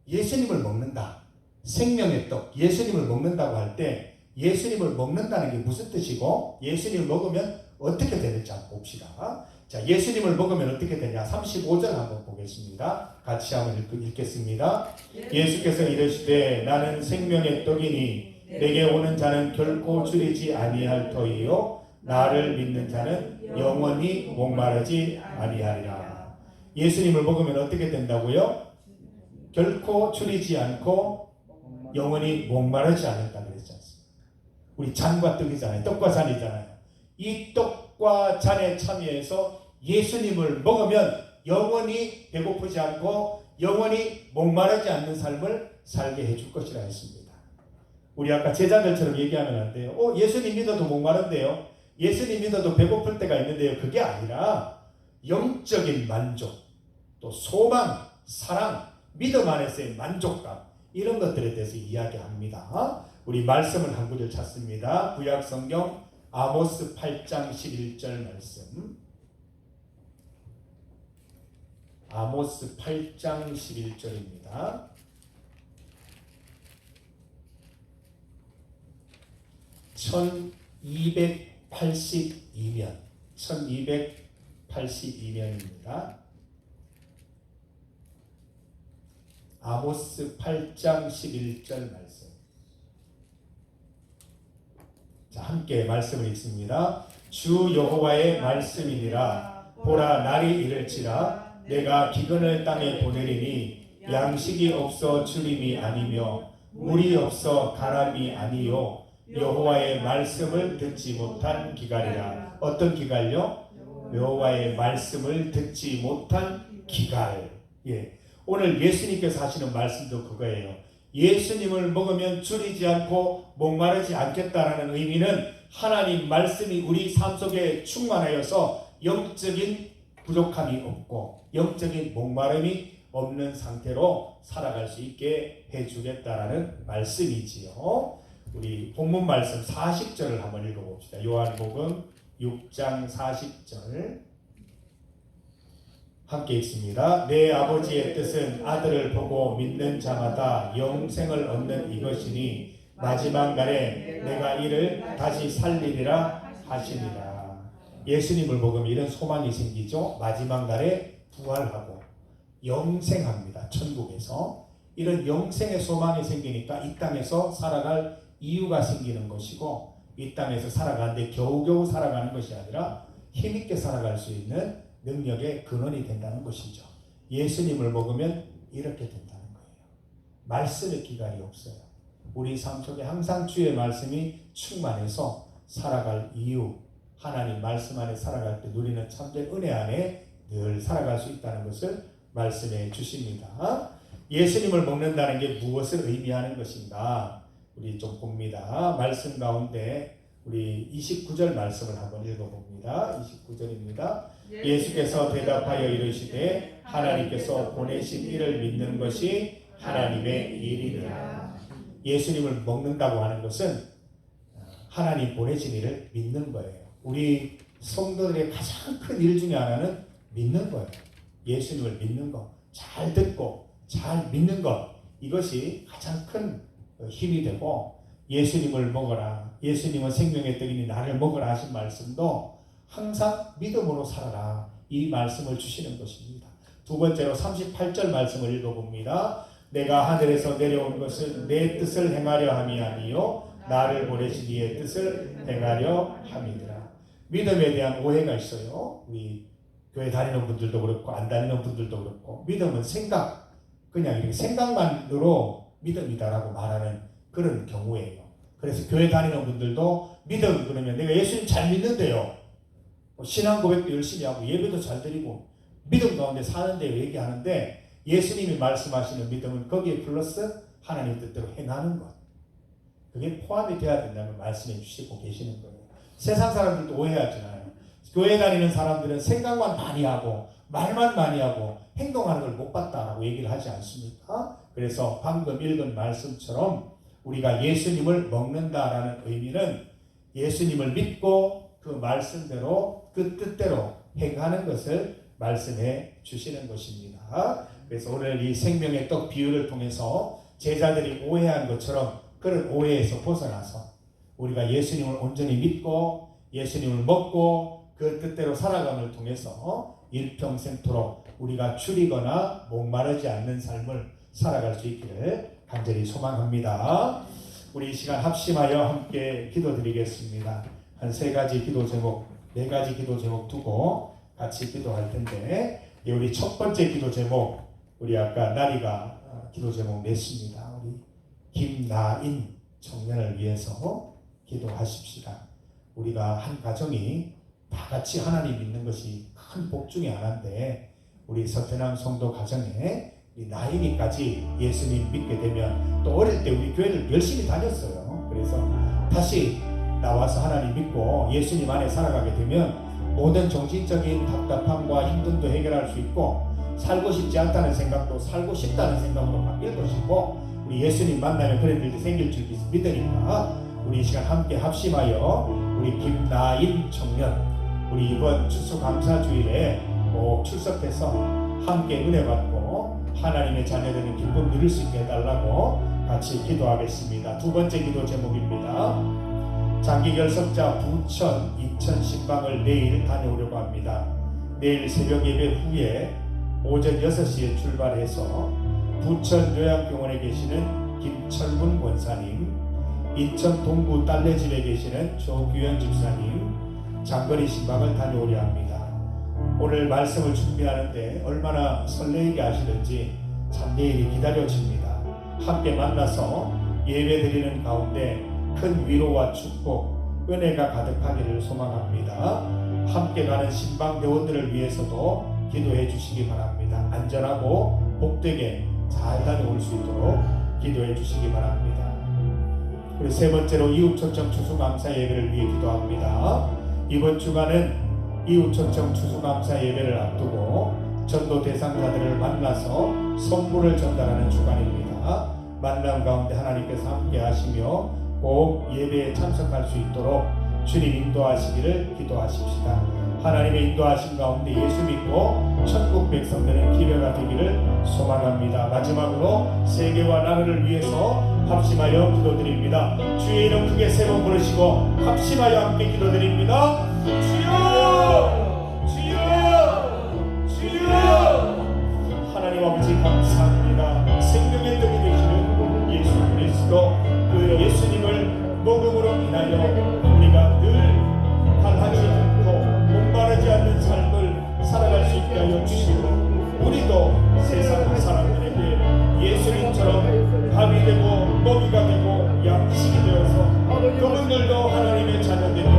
예수님을 먹는다, 생명의 떡, 예수님을 먹는다고 할 때 예수님을 먹는다는 게 무슨 뜻이고 예수님을 먹으면 어떻게 되는지 한번 봅시다. 자, 예수님을 먹으면 어떻게 되냐? 35절 한번 보겠습니다. 같이 한번 읽겠습니다. 예수께서 이르시되 나는 생명의 떡이니 내게 오는 자는 결코 줄이지 아니할 터이요 나를 믿는 자는 영원히 목마르지 아니하리라. 예수님을 먹으면 어떻게 된다고요? 결코 줄이지 않고 영원히 목마르지 않는다 그랬지 않습니까? 우리 잔과 떡이잖아요. 떡과 잔이잖아요. 이 떡과 잔에 참여해서 예수님을 먹으면 영원히 배고프지 않고 영원히 목마르지 않는 삶을 살게 해줄 것이라 했습니다. 우리 아까 제자들처럼 얘기하면 안 돼요. 예수님 믿어도 목마른데요. 예수님 믿어도 배고플 때가 있는데요. 그게 아니라 영적인 만족, 또 소망, 사랑, 믿음 안에서의 만족감, 이런 것들에 대해서 이야기합니다. 우리 말씀을 한 구절 찾습니다. 구약 성경 아모스 8장 11절 말씀. 아모스 8장 11절입니다. (1282년) 1282년입니다. 아모스 8장 11절 말씀. 자, 함께 말씀을 읽습니다. 주 여호와의 말씀이니라. 보라, 날이 이를지라 내가 기근을 땅에 보내리니 양식이 없어 주림이 아니며 물이 없어 가람이 아니요 여호와의 말씀을 듣지 못한 기갈이라. 어떤 기갈요? 여호와의 말씀을 듣지 못한 기갈. 예. 오늘 예수님께서 하시는 말씀도 그거예요. 예수님을 먹으면 줄이지 않고 목마르지 않겠다라는 의미는 하나님 말씀이 우리 삶 속에 충만하여서 영적인 부족함이 없고 영적인 목마름이 없는 상태로 살아갈 수 있게 해주겠다라는 말씀이지요. 우리 본문 말씀 40절을 한번 읽어봅시다. 요한복음 6장 40절 함께 읽습니다. 내 아버지의 뜻은 아들을 보고 믿는 자마다 영생을 얻는 이것이니 마지막 날에 내가 이를 다시 살리리라 하시니라. 예수님을 먹으면 이런 소망이 생기죠. 마지막 날에 부활하고 영생합니다. 천국에서. 이런 영생의 소망이 생기니까 이 땅에서 살아갈 이유가 생기는 것이고, 이 땅에서 살아가는데 겨우겨우 살아가는 것이 아니라 힘있게 살아갈 수 있는 능력의 근원이 된다는 것이죠. 예수님을 먹으면 이렇게 된다는 거예요. 말씀의 기간이 없어요. 우리 삶 속에 항상 주의 말씀이 충만해서 살아갈 이유, 하나님 말씀 안에 살아갈 때 누리는 참된 은혜 안에 늘 살아갈 수 있다는 것을 말씀해 주십니다. 예수님을 먹는다는 게 무엇을 의미하는 것인가? 우리 좀 봅니다. 말씀 가운데 우리 29절 말씀을 한번 읽어봅니다. 29절입니다. 예수께서 대답하여 이르시되 하나님께서 보내신 이를 믿는 것이 하나님의 일이니라. 예수님을 먹는다고 하는 것은 하나님 보내신 이를 믿는 거예요. 우리 성도들의 가장 큰 일 중에 하나는 믿는 거예요. 예수님을 믿는 것, 잘 듣고 잘 믿는 것, 이것이 가장 큰 힘이 되고, 예수님을 먹어라, 예수님은 생명의 떡이니 나를 먹으라 하신 말씀도 항상 믿음으로 살아라, 이 말씀을 주시는 것입니다. 두 번째로 38절 말씀을 읽어봅니다. 내가 하늘에서 내려온 것은 내 뜻을 행하려 함이 아니요 나를 보내신 이의 뜻을 행하려 함이니라. 믿음에 대한 오해가 있어요. 우리 교회 다니는 분들도 그렇고 안 다니는 분들도 그렇고, 믿음은 생각, 그냥 이렇게 생각만으로 믿음이다라고 말하는 그런 경우예요. 그래서 교회 다니는 분들도 믿음 그러면 내가 예수님 잘 믿는데요, 신앙 고백도 열심히 하고 예배도 잘 드리고 믿음 가운데 사는데 얘기하는데, 예수님이 말씀하시는 믿음은 거기에 플러스 하나님 뜻대로 행하는 것, 그게 포함이 돼야 된다는 말씀해 주시고 계시는 거예요. 세상 사람들도 오해하잖아요. 교회 다니는 사람들은 생각만 많이 하고 말만 많이 하고 행동하는 걸 못 봤다라고 얘기를 하지 않습니까? 그래서 방금 읽은 말씀처럼 우리가 예수님을 먹는다라는 의미는 예수님을 믿고 그 말씀대로 그 뜻대로 행하는 것을 말씀해 주시는 것입니다. 그래서 오늘 이 생명의 떡 비유를 통해서 제자들이 오해한 것처럼 그런 오해에서 벗어나서 우리가 예수님을 온전히 믿고 예수님을 먹고 그 뜻대로 살아감을 통해서 일평생토록 우리가 줄이거나 목마르지 않는 삶을 살아갈 수 있기를 간절히 소망합니다. 우리 이 시간 합심하여 함께 기도드리겠습니다. 한 세 가지 기도 제목, 네 가지 기도 제목 두고 같이 기도할 텐데, 우리 첫 번째 기도 제목, 우리 아까 나리가 기도 제목 냈습니다. 우리 김나인 청년을 위해서 기도하십시다. 우리가 한 가정이 다 같이 하나님 믿는 것이 큰 복 중에 하나인데, 우리 서태남 성도 가정에 이 나이니까지 예수님 믿게 되면, 또 어릴 때 우리 교회를 열심히 다녔어요. 그래서 다시 나와서 하나님 믿고 예수님 안에 살아가게 되면 모든 정신적인 답답함과 힘듦도 해결할 수 있고, 살고 싶지 않다는 생각도 살고 싶다는 생각으로 바뀔 것이고, 우리 예수님 만나면 그런 일이 생길 줄 믿으니까 우리 이 시간 함께 합심하여 우리 김나인 청년, 우리 이번 추수감사주일에 꼭 출석해서 함께 은혜 받고 하나님의 자녀되는 기쁨 누릴 수 있게 해달라고 같이 기도하겠습니다. 두 번째 기도 제목입니다. 장기 결석자 부천, 인천 신방을 내일 다녀오려고 합니다. 내일 새벽 예배 후에 오전 6시에 출발해서 부천 요양병원에 계시는 김철문 권사님, 인천 동구 딸내집에 계시는 조규현 집사님 장거리 신방을 다녀오려 합니다. 오늘 말씀을 준비하는데 얼마나 설레게 하시는지 참 내일이 기다려집니다. 함께 만나서 예배드리는 가운데 큰 위로와 축복, 은혜가 가득하기를 소망합니다. 함께 가는 신방대원들을 위해서도 기도해 주시기 바랍니다. 안전하고 복되게 잘 다녀올 수 있도록 기도해 주시기 바랍니다. 우리 세 번째로 이웃초청 추수감사 예배를 위해 기도합니다. 이번 주간은 이웃초청 추수감사 예배를 앞두고 전도 대상자들을 만나서 선물을 전달하는 주간입니다. 만남 가운데 하나님께서 함께 하시며 꼭 예배에 참석할 수 있도록 주님 인도하시기를 기도하십시다. 하나님의 인도하심 가운데 예수 믿고 천국 백성 되는 기회가 되기를 소망합니다. 마지막으로 세계와 나라를 위해서 합심하여 기도드립니다. 주의 이름 크게 세 번 부르시고 합심하여 함께 기도드립니다. 주여! 주여! 주여! 하나님 아버지 감사합니다. 생명의 떡이 되시는 예수 그리스도 그 예수님을 복음으로 인하여 우리가 늘 갈하지 않고 목마르지 않는 삶을 살아갈 수 있게 하여 주시고 우리도 세상 사람들에게 예수님처럼 밥이 되고 먹이가 되고 양식이 되어서 그분들도 하나님의 자녀되며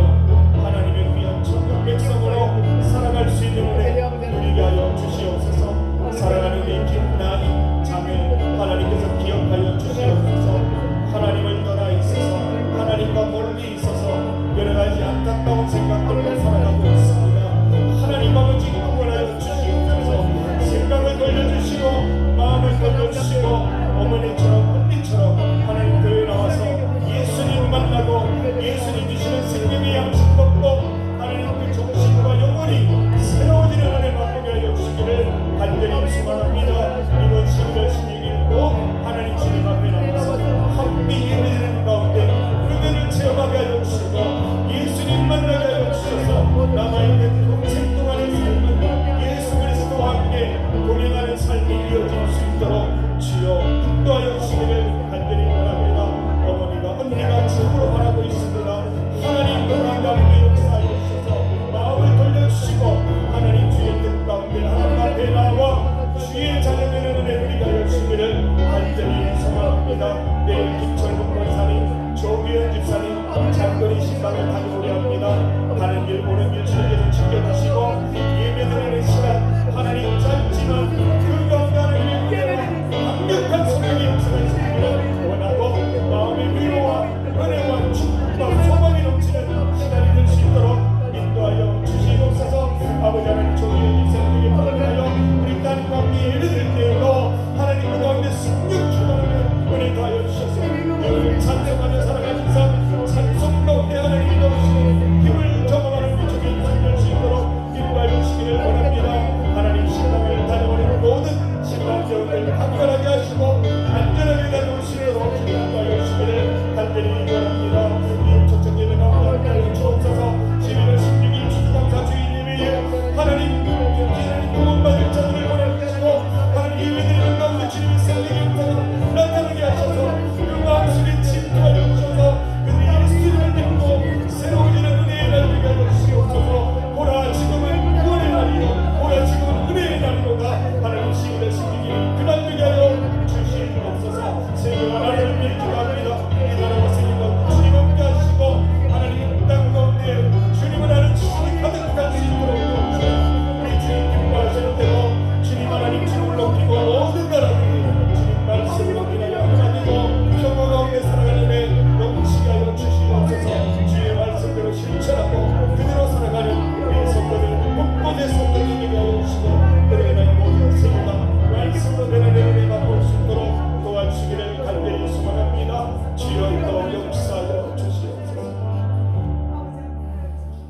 하나님의 귀한 천국 백성으로 살아갈 수 있는 은혜 누리게 하여 주시옵소서. 사랑하는 우리 김나인 자매 하나님께서 기억하여 주시옵소서. 하나님을 떠나 있어서 하나님과 멀리 있어서 여러 가지 안타까운 생각들로 살아가고 있습니다. 하나님 아버지 구원하여 주시옵소서. 생각을 돌려주시고 마음을 돌려주시고 어머니처럼 언니처럼 하나님 교회 나와서 예수님 만나고 예수님 주시는 생명의 양식 먹고 하나님 그 정신과 영혼이 새로워지는 은혜 맛보게 하여 주시기를 간절히 소망합니다. 이번 11월 16일 꼭 하나님 주님 앞에 나와서 함께 예배드리는 가운데 은혜를 체험하게 하여 주시고 예수님 만나게 하여 주셔서 남아있는 평생 동안의 삶은 예수 그리스도와 함께 동행하는 삶이 이어질 수 있도록 주여 인도하여 주시기를 간절히 원합니다. 어머니가 언니가 주으로 바라고 있습니다. 하나님 그와 함께 역사하여 주셔서 마음을 돌려주시고 하나님 주의 뜻 가운데 하나님 앞에 나와 주의 자녀되는 은혜 누리게 하여 주시기를 간절히 소망합니다. 내일 김철국 권사님 조규현 집사님 장거리 신방을 다녀오려 합니다. 가는 길 오는 길 주님께서 지켜주시고 예배드리는 시간 하나님 짧지만 그 가운데 하나님의 은혜와 강력한 성령의 역사가 있기를 원하고 마음의 위로와 은혜와 축복과 소망이 넘치는 시간이 될 수 있도록 인도하여 주시옵소서. 아버지 하나님 조규현 집사님에게 부탁하여 우리 딸과 함께 예배드릴 때에도 하나님 그 가운데 승력히 하는 은혜 더하여 주셔서 늘 찬송하며 살아가는 삶 찬송 가운데 하나님이 넣으시는 힘을 경험하는 위쪽에 인생 될 수 있도록 인도하여 주시기를 원합니다. 하나님 신랑을 다녀오는 모든 신랑들을 강건하게 하시고 안전하게 다녀올 수 있도록 인도하여 주시기를 간절히 원합니다. 이 초청 예배 가운데 하나님 주옵소서. 11월 16일 추수감사 주일 예배에 하나님 구원받을 자들을 보내주시고 하나님 예배드리는 가운데 주님의 생명의 역사가 나타나게 하셔서 그 마음속에 침투하여 주셔서 그들이 예수님을 믿고 새로워지는 은혜의 날 되게 하여 주시옵소서. 보라 지금은 구원의 날이요 보라 지금은 은혜의 날이로다. 하나님 11월 16일 그날 되게 하여 주시옵소서. 세계와 나라를 위해 기도합니다. 이 나라와 세계가 주님 함께 하시고 하나님 땅 가운데 주님을 아는 지식이 가득할 수 있도록 도와주시옵소서. 우리 주님 기뻐하시는 대로 주님 하나님 주님을 높이고 모든 나라들이 주님 말씀을 인하여 하나님고 평화 가운데 살아가는 데 넘치게 하여 주시옵소서. 주의 말씀대로 실천하고 그대로 살아가는 우리 성도들 곳곳에 성도들이 되게 하여 주시고 그들의 나의 모든 세계가 말씀으로 되는 은혜 맛볼 수 있도록 도와주시기를 간절히 소망합니다. 주여 또 역사하여 주시옵소서.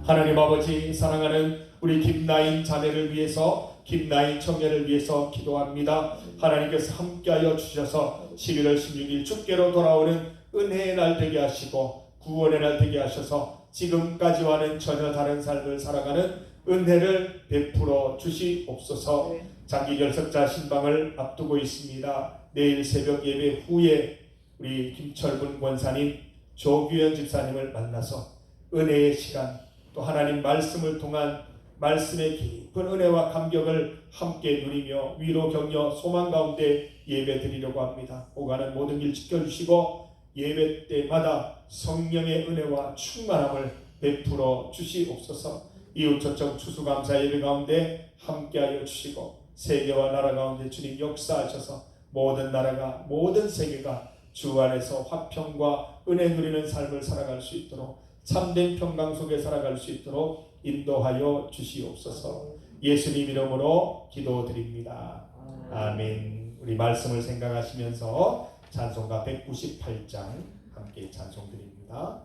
하나님 아버지 사랑하는 우리 김나인 자매를 위해서 김나인 청년을 위해서 기도합니다. 하나님께서 함께하여 주셔서 11월 16일 주께로 돌아오는 은혜의 날 되게 하시고 구원의 날 되게 하셔서 지금까지와는 전혀 다른 삶을 살아가는 은혜를 베풀어 주시옵소서. 장기 결석자 신방을 앞두고 있습니다. 내일 새벽 예배 후에 우리 김철분 권사님 조규현 집사님을 만나서 은혜의 시간 또 하나님 말씀을 통한 말씀의 깊은 은혜와 감격을 함께 누리며 위로 격려 소망 가운데 예배 드리려고 합니다. 오가는 모든 길 지켜주시고 예배 때마다 성령의 은혜와 충만함을 베풀어 주시옵소서. 이웃초청 추수감사 예배 가운데 함께하여 주시고 세계와 나라 가운데 주님 역사하셔서 모든 나라가 모든 세계가 주 안에서 화평과 은혜 누리는 삶을 살아갈 수 있도록 참된 평강 속에 살아갈 수 있도록 인도하여 주시옵소서. 예수님 이름으로 기도드립니다. 아멘. 우리 말씀을 생각하시면서 찬송가 198장 함께 찬송드립니다.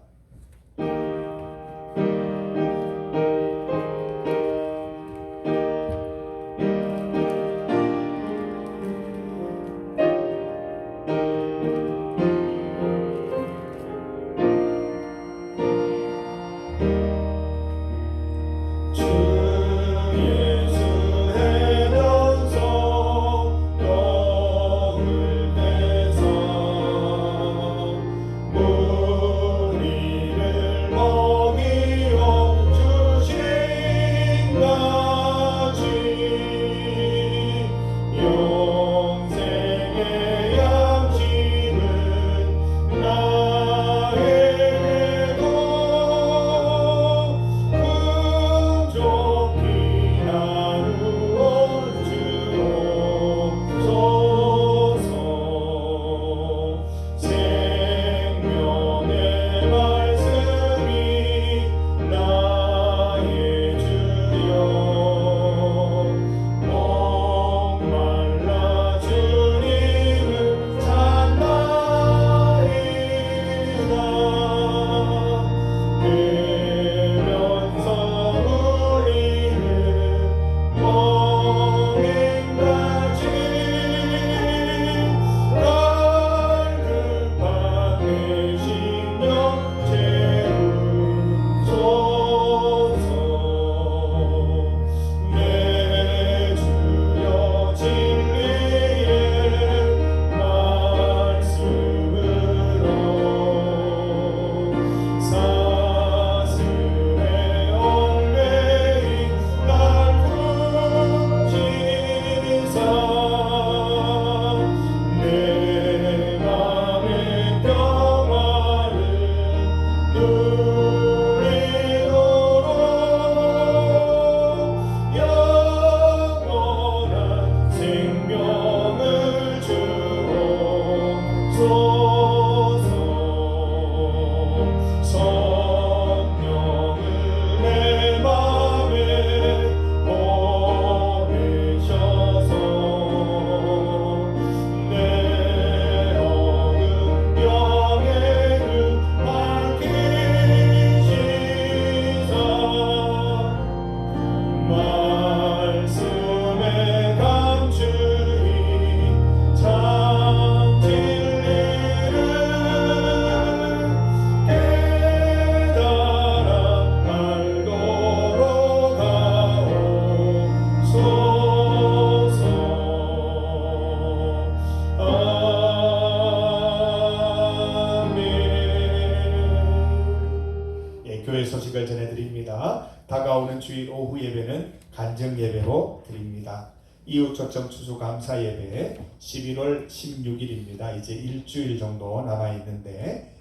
전해드립니다. 다가오는 주일 오후 예배는 간증 예배로 드립니다. 이웃 초청 추수 감사 예배 11월 16일입니다. 이제 일주일 정도 남아 있는데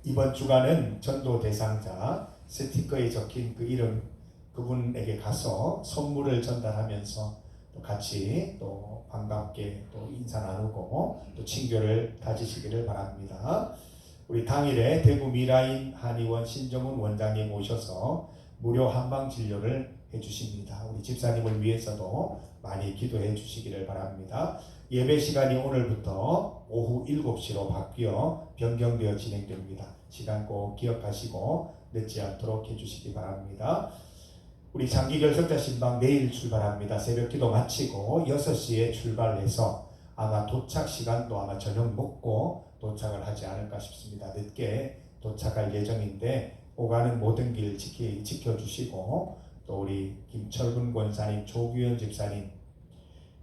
이번 주간은 전도 대상자 스티커에 적힌 그 이름 그분에게 가서 선물을 전달하면서 또 같이 또 반갑게 또 인사 나누고 또 친교를 다지시기를 바랍니다. 우리 당일에 대구 미라인 한의원 신정훈 원장님 오셔서 무료 한방 진료를 해주십니다. 우리 집사님을 위해서도 많이 기도해 주시기를 바랍니다. 예배 시간이 오늘부터 오후 7시로 바뀌어 변경되어 진행됩니다. 시간 꼭 기억하시고 늦지 않도록 해주시기 바랍니다. 우리 장기결석자 신방 내일 출발합니다. 새벽 기도 마치고 6시에 출발해서 아마 도착 시간도 아마 저녁 먹고 도착을 하지 않을까 싶습니다. 늦게 도착할 예정인데 오가는 모든 길 지켜주시고 또 우리 김철근 권사님, 조규현 집사님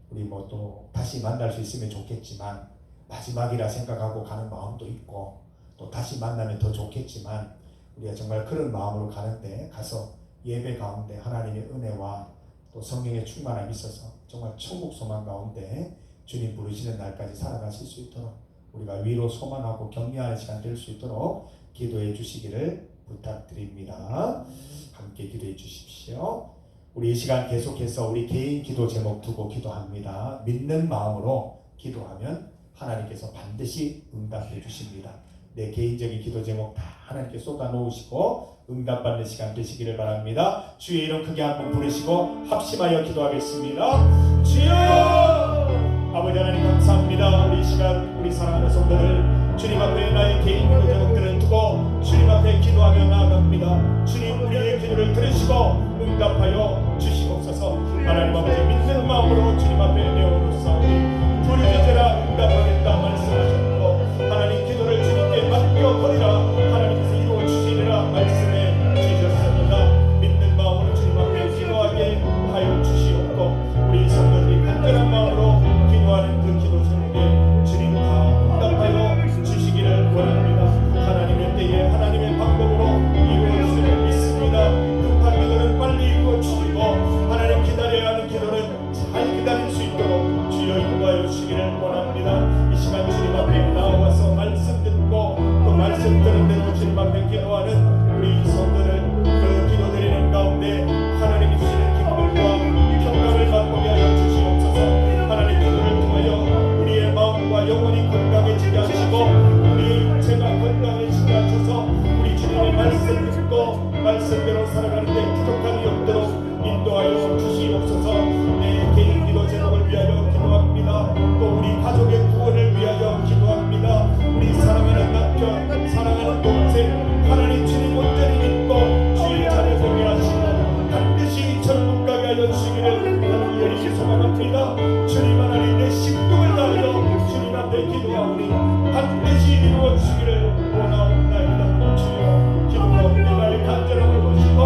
우리 뭐 또 다시 만날 수 있으면 좋겠지만 마지막이라 생각하고 가는 마음도 있고 또 다시 만나면 더 좋겠지만 우리가 정말 그런 마음으로 가는데 가서 예배 가운데 하나님의 은혜와 또 성령의 충만함이 있어서 정말 천국 소망 가운데 주님 부르시는 날까지 살아가실 수 있도록 우리가 위로 소망하고 격려하는 시간 될 수 있도록 기도해 주시기를 부탁드립니다. 함께 기도해 주십시오. 우리 이 시간 계속해서 우리 개인 기도 제목 두고 기도합니다. 믿는 마음으로 기도하면 하나님께서 반드시 응답해 주십니다. 내 개인적인 기도 제목 다 하나님께 쏟아 놓으시고 응답받는 시간 되시기를 바랍니다. 주의 이름 크게 한번 부르시고 합심하여 기도하겠습니다. 주여! 아버지 하나님 감사합니다. 우리 이 시간 우리 사랑하는 성도들 주님 앞에 나의 개인 기도 제목들을 두고 주님 앞에 기도하며 나아갑니다. 주님 우리의 기도를 들으시고 응답하여 주시옵소서. 하나님 아버지 믿는 마음으로 주님 앞에 내어놓사오니 부르짖으라 응답하겠다 말씀하셨고 하나님 기도를 주님께 맡겨버리라 하나님께서 이루어 주시리라 말씀해 주셨습니다. 믿는 마음으로 주님 앞에 기도하게 하여 주시옵고 우리 성도들이 간절한 마음으로 기도하는 그 기도 제목에 주님 다 응답하여 주시기를 원합니다. 하나님의 때에 하나님의 방법으로 이루어지기를 믿습니다. 급한 기도는 빨리 이루어주시고 하나님 기다려야 하는 기도는 잘 기다릴 수 있도록 주여 인도하여 주시기를 원합니다. 이 시간 주님 앞에 나와서 말씀 듣고 그 말씀 들은 대로 주님 앞에 기도하는 우리 성도들 그 기도 드리는 가운데 하나님이 주시는 기쁨과 평강을 맛보게 하여 주시옵소서. 하나님 기도를 통하여 우리의 마음과 영혼이 건강해지게 하시고 우리 제가 건강해지게 하셔서 우리 주님의 말씀 듣고 말씀대로 살아가는데 부족함이 없도록 인도하여 주시옵소서. 내 개인 기도 제목을 위하여 기도합니다. 또 우리 가족의 구원을 위하여 기도합니다. 우리 사랑하는 남편, 사랑하는 동생 하나님 주님 온전히 믿고 주의 자녀 되게 하시고 반드시 천국 가게 하여 주시기를 간절히 소망합니다. 주님 하나님 내 심령을 다하여 주님 앞에 기도하오니 반드시 이루어 주시기를 원하옵나이다. 주여 기도 가운데 나의 간절함을 보시고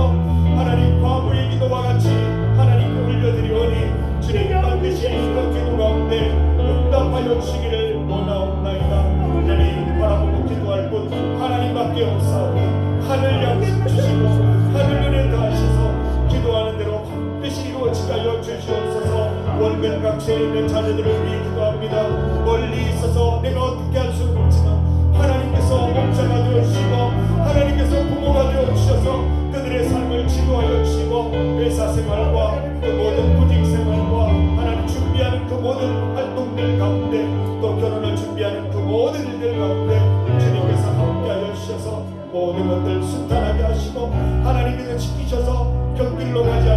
하나님 과부의 기도와 같이 하나님께 올려드리오니 주님 반드시 이런 기도 가운데 응답하여 주시기를 원하옵나이다. 하나님 바라보고 기도할 곳 하나님밖에 없사오니 하늘 양식 주시고 하늘 은혜 더하셔서 기도하는 대로 반드시 이루어지게 하여 주시옵소서. 원근 각처에 있는 자녀들을 위해 기도합니다. 멀리 있어서 내가 어떻게 할 수는 없지만 하나님께서 목자가 되어주시고 하나님께서 부모가 되어주셔서 그들의 삶을 지도하여 주시고 회사 생활과 그 모든 구직 생활과 하나님 준비하는 그 모든 활동들 가운데 또 결혼을 준비하는 그 모든 일들 가운데 주님께서 함께하여 주셔서 모든 것들 순탄하게 하시고 하나님께서 지키셔서 곁길로 가지